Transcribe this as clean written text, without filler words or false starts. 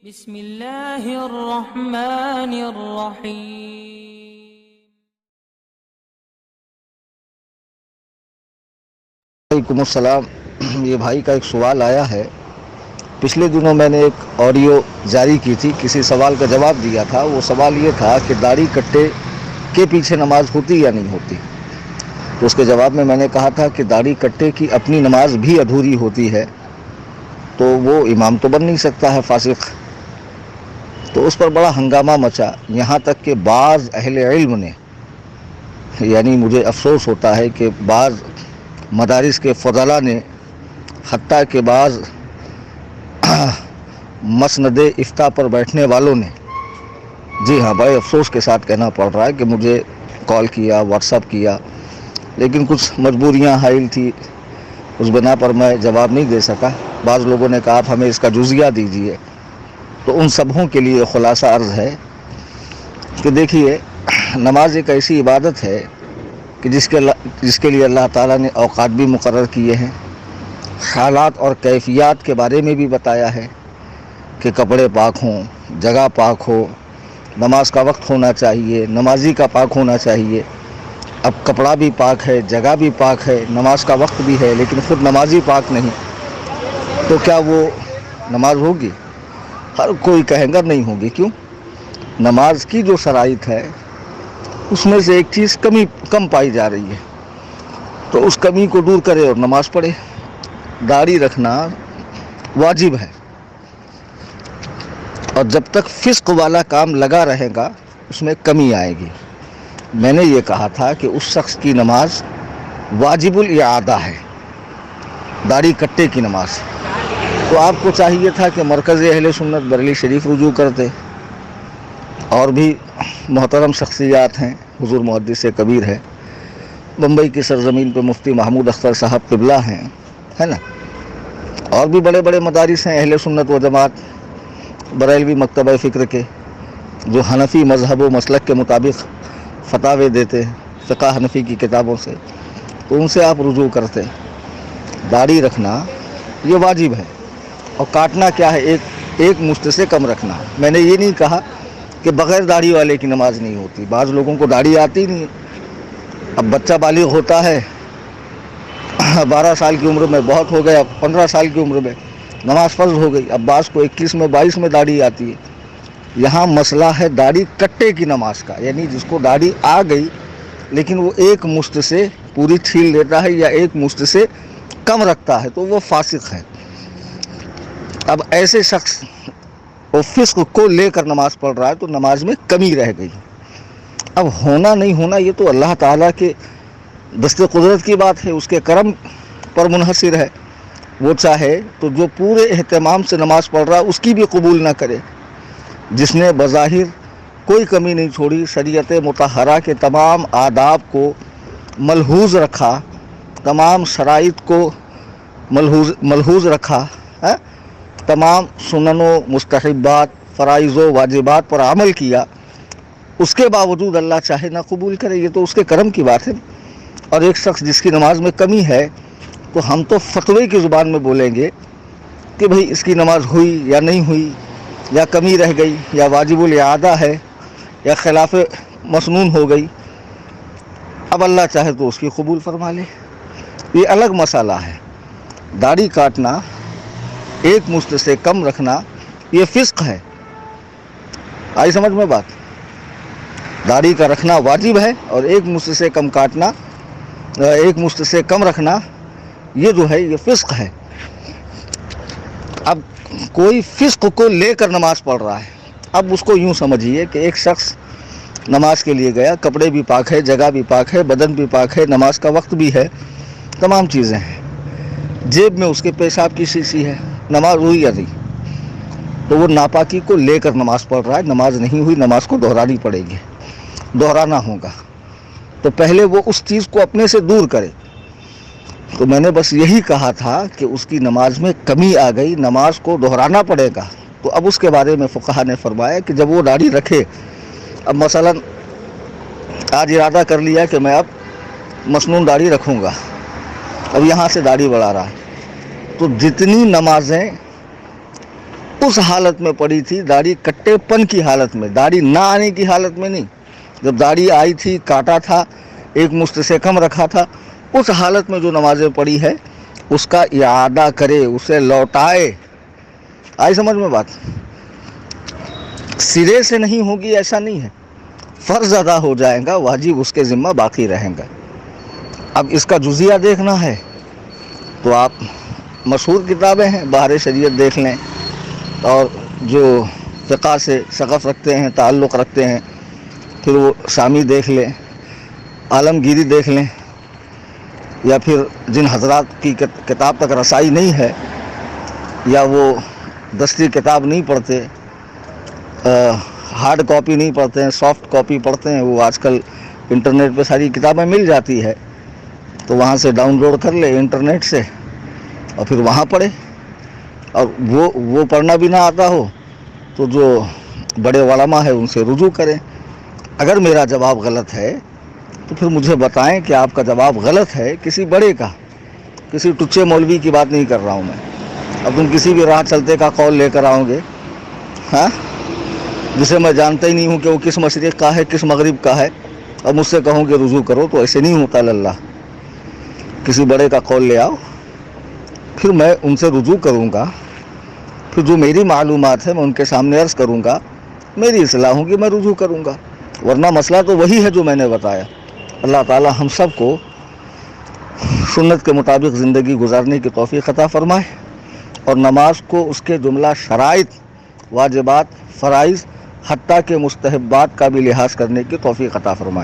بسم اللہ الرحمن الرحیم۔ وعلیکم السلام۔ یہ بھائی کا ایک سوال آیا ہے۔ پچھلے دنوں میں نے ایک آڈیو جاری کی تھی، کسی سوال کا جواب دیا تھا۔ وہ سوال یہ تھا کہ داڑھی کٹے کے پیچھے نماز ہوتی یا نہیں ہوتی۔ تو اس کے جواب میں نے کہا تھا کہ داڑھی کٹے کی اپنی نماز بھی ادھوری ہوتی ہے، تو وہ امام تو بن نہیں سکتا ہے، فاسق۔ تو اس پر بڑا ہنگامہ مچا، یہاں تک کہ بعض اہل علم نے، یعنی مجھے افسوس ہوتا ہے کہ بعض مدارس کے فضلاء نے، حتیٰ کہ بعض مسند افتاء پر بیٹھنے والوں نے، جی ہاں بڑے افسوس کے ساتھ کہنا پڑ رہا ہے کہ مجھے کال کیا، واٹس ایپ کیا، لیکن کچھ مجبوریاں حائل تھی، اس بنا پر میں جواب نہیں دے سکا۔ بعض لوگوں نے کہا آپ ہمیں اس کا جزیہ دیجیے۔ تو ان سبھوں کے لیے خلاصہ عرض ہے کہ دیکھیے، نماز ایک ایسی عبادت ہے کہ جس کے لیے اللہ تعالیٰ نے اوقات بھی مقرر کیے ہیں، حالات اور کیفیات کے بارے میں بھی بتایا ہے کہ کپڑے پاک ہوں، جگہ پاک ہو، نماز کا وقت ہونا چاہیے، نمازی کا پاک ہونا چاہیے۔ اب کپڑا بھی پاک ہے، جگہ بھی پاک ہے، نماز کا وقت بھی ہے، لیکن خود نمازی پاک نہیں، تو کیا وہ نماز ہوگی؟ ہر کوئی کہے گا نہیں ہوگی۔ کیوں؟ نماز کی جو شرائط ہے اس میں سے ایک چیز کم پائی جا رہی ہے، تو اس کمی کو دور کرے اور نماز پڑھے۔ داڑھی رکھنا واجب ہے، اور جب تک فسق والا کام لگا رہے گا اس میں کمی آئے گی۔ میں نے یہ کہا تھا کہ اس شخص کی نماز واجب الاعادہ ہے، داڑھی کٹے کی نماز۔ تو آپ کو چاہیے تھا کہ مرکز اہل سنت بریلی شریف رجوع کرتے، اور بھی محترم شخصیات ہیں، حضور محدث کبیر ہے، بمبئی کی سرزمین پہ مفتی محمود اختر صاحب قبلہ ہیں، ہے نا، اور بھی بڑے بڑے مدارس ہیں اہل سنت و جماعت، بریلوی مکتبہ فکر کے، جو حنفی مذہب و مسلک کے مطابق فتاوے دیتے ہیں فقہ حنفی کی کتابوں سے، تو ان سے آپ رجوع کرتے۔ داڑھی رکھنا یہ واجب ہے، اور کاٹنا کیا ہے، ایک مشت سے کم رکھنا۔ میں نے یہ نہیں کہا کہ بغیر داڑھی والے کی نماز نہیں ہوتی، بعض لوگوں کو داڑھی آتی نہیں ہے۔ اب بچہ بالغ ہوتا ہے 12 سال کی عمر میں، بہت ہو گیا 15 سال کی عمر میں، نماز فرض ہو گئی۔ اب بعض کو 21 میں 22 میں داڑھی آتی ہے۔ یہاں مسئلہ ہے داڑھی کٹے کی نماز کا، یعنی جس کو داڑھی آ گئی لیکن وہ ایک مشت سے پوری چھیل لیتا ہے یا ایک مشت سے کم رکھتا ہے، تو وہ فاسق ہے۔ اب ایسے شخص وہ فسق کو لے کر نماز پڑھ رہا ہے تو نماز میں کمی رہ گئی۔ اب ہونا نہیں ہونا یہ تو اللہ تعالیٰ کے دست قدرت کی بات ہے، اس کے کرم پر منحصر ہے۔ وہ چاہے تو جو پورے اہتمام سے نماز پڑھ رہا ہے اس کی بھی قبول نہ کرے، جس نے بظاہر کوئی کمی نہیں چھوڑی، شریعت مطہرہ کے تمام آداب کو ملحوظ رکھا، تمام شرائط کو ملحوظ رکھا، تمام سنن و مستحبات، فرائض و واجبات پر عمل کیا، اس کے باوجود اللہ چاہے نہ قبول کرے، یہ تو اس کے کرم کی بات ہے۔ اور ایک شخص جس کی نماز میں کمی ہے، تو ہم تو فتوے کی زبان میں بولیں گے کہ بھئی اس کی نماز ہوئی یا نہیں ہوئی، یا کمی رہ گئی، یا واجب الاعادہ ہے، یا خلاف مسنون ہو گئی۔ اب اللہ چاہے تو اس کی قبول فرما لے، یہ الگ مسئلہ ہے۔ داڑھی کاٹنا، ایک مشت سے کم رکھنا، یہ فسق ہے۔ آئی سمجھ میں بات؟ داڑھی کا رکھنا واجب ہے، اور ایک مشت سے کم کاٹنا، ایک مشت سے کم رکھنا، یہ جو ہے یہ فسق ہے۔ اب کوئی فسق کو لے کر نماز پڑھ رہا ہے، اب اس کو یوں سمجھیے کہ ایک شخص نماز کے لیے گیا، کپڑے بھی پاک ہے، جگہ بھی پاک ہے، بدن بھی پاک ہے، نماز کا وقت بھی ہے، تمام چیزیں ہیں، جیب میں اس کے پیشاب کی شیشی ہے، نماز ہوئی یا نہیں؟ تو وہ ناپاکی کو لے کر نماز پڑھ رہا ہے، نماز نہیں ہوئی، نماز کو دہرانی پڑے گی، دہرانا ہوگا۔ تو پہلے وہ اس چیز کو اپنے سے دور کرے۔ تو میں نے بس یہی کہا تھا کہ اس کی نماز میں کمی آ گئی، نماز کو دہرانا پڑے گا۔ تو اب اس کے بارے میں فقہا نے فرمایا کہ جب وہ داڑھی رکھے، اب مثلا آج ارادہ کر لیا کہ میں اب مسنون داڑھی رکھوں گا، اب یہاں سے داڑھی بڑھا رہا ہے، تو جتنی نمازیں اس حالت میں پڑی تھی، داڑھی کٹے پن کی حالت میں، داڑھی نہ آنے کی حالت میں نہیں. جب داڑھی آئی تھی، کاٹا تھا، ایک مشت سے کم رکھا تھا، اس حالت میں جو نمازیں پڑھی ہے اس کا اعادہ کرے، اسے لوٹائے. آئی سمجھ میں بات؟ سرے سے نہیں ہوگی ایسا نہیں ہے، فرض ادا ہو جائے گا، واجب اس کے ذمہ باقی رہیں گا. اب اس کا جزیہ دیکھنا ہے تو آپ مشہور کتابیں ہیں، بہار شریعت دیکھ لیں، اور جو فقہ سے شغف رکھتے ہیں، تعلق رکھتے ہیں، پھر وہ شامی دیکھ لیں، عالمگیری دیکھ لیں، یا پھر جن حضرات کی کتاب تک رسائی نہیں ہے یا وہ دستی کتاب نہیں پڑھتے، ہارڈ کاپی نہیں پڑھتے ہیں، سافٹ کاپی پڑھتے ہیں، وہ آج کل انٹرنیٹ پہ ساری کتابیں مل جاتی ہے، تو وہاں سے ڈاؤن لوڈ کر لے انٹرنیٹ سے اور پھر وہاں پڑھے. اور وہ پڑھنا بھی نہ آتا ہو تو جو بڑے علماء ہیں ان سے رجوع کریں. اگر میرا جواب غلط ہے تو پھر مجھے بتائیں کہ آپ کا جواب غلط ہے، کسی بڑے کا، کسی ٹچے مولوی کی بات نہیں کر رہا ہوں میں. اب تم کسی بھی راہ چلتے کا قول لے کر آؤ گے، ہاں، جسے میں جانتا ہی نہیں ہوں کہ وہ کس مشرق کا ہے کس مغرب کا ہے، اور مجھ سے کہوں کہ رجوع کرو، تو ایسے نہیں ہوتا. اللہ، کسی بڑے کا قول لے آؤ، پھر میں ان سے رجوع کروں گا، پھر جو میری معلومات ہے میں ان کے سامنے عرض کروں گا، میری اصلاح ہوگی، میں رجوع کروں گا، ورنہ مسئلہ تو وہی ہے جو میں نے بتایا. اللہ تعالی ہم سب کو سنت کے مطابق زندگی گزارنے کی توفیق عطا فرمائے، اور نماز کو اس کے جملہ شرائط، واجبات، فرائض، حتیٰ کہ مستحبات کا بھی لحاظ کرنے کی توفیق عطا فرمائے.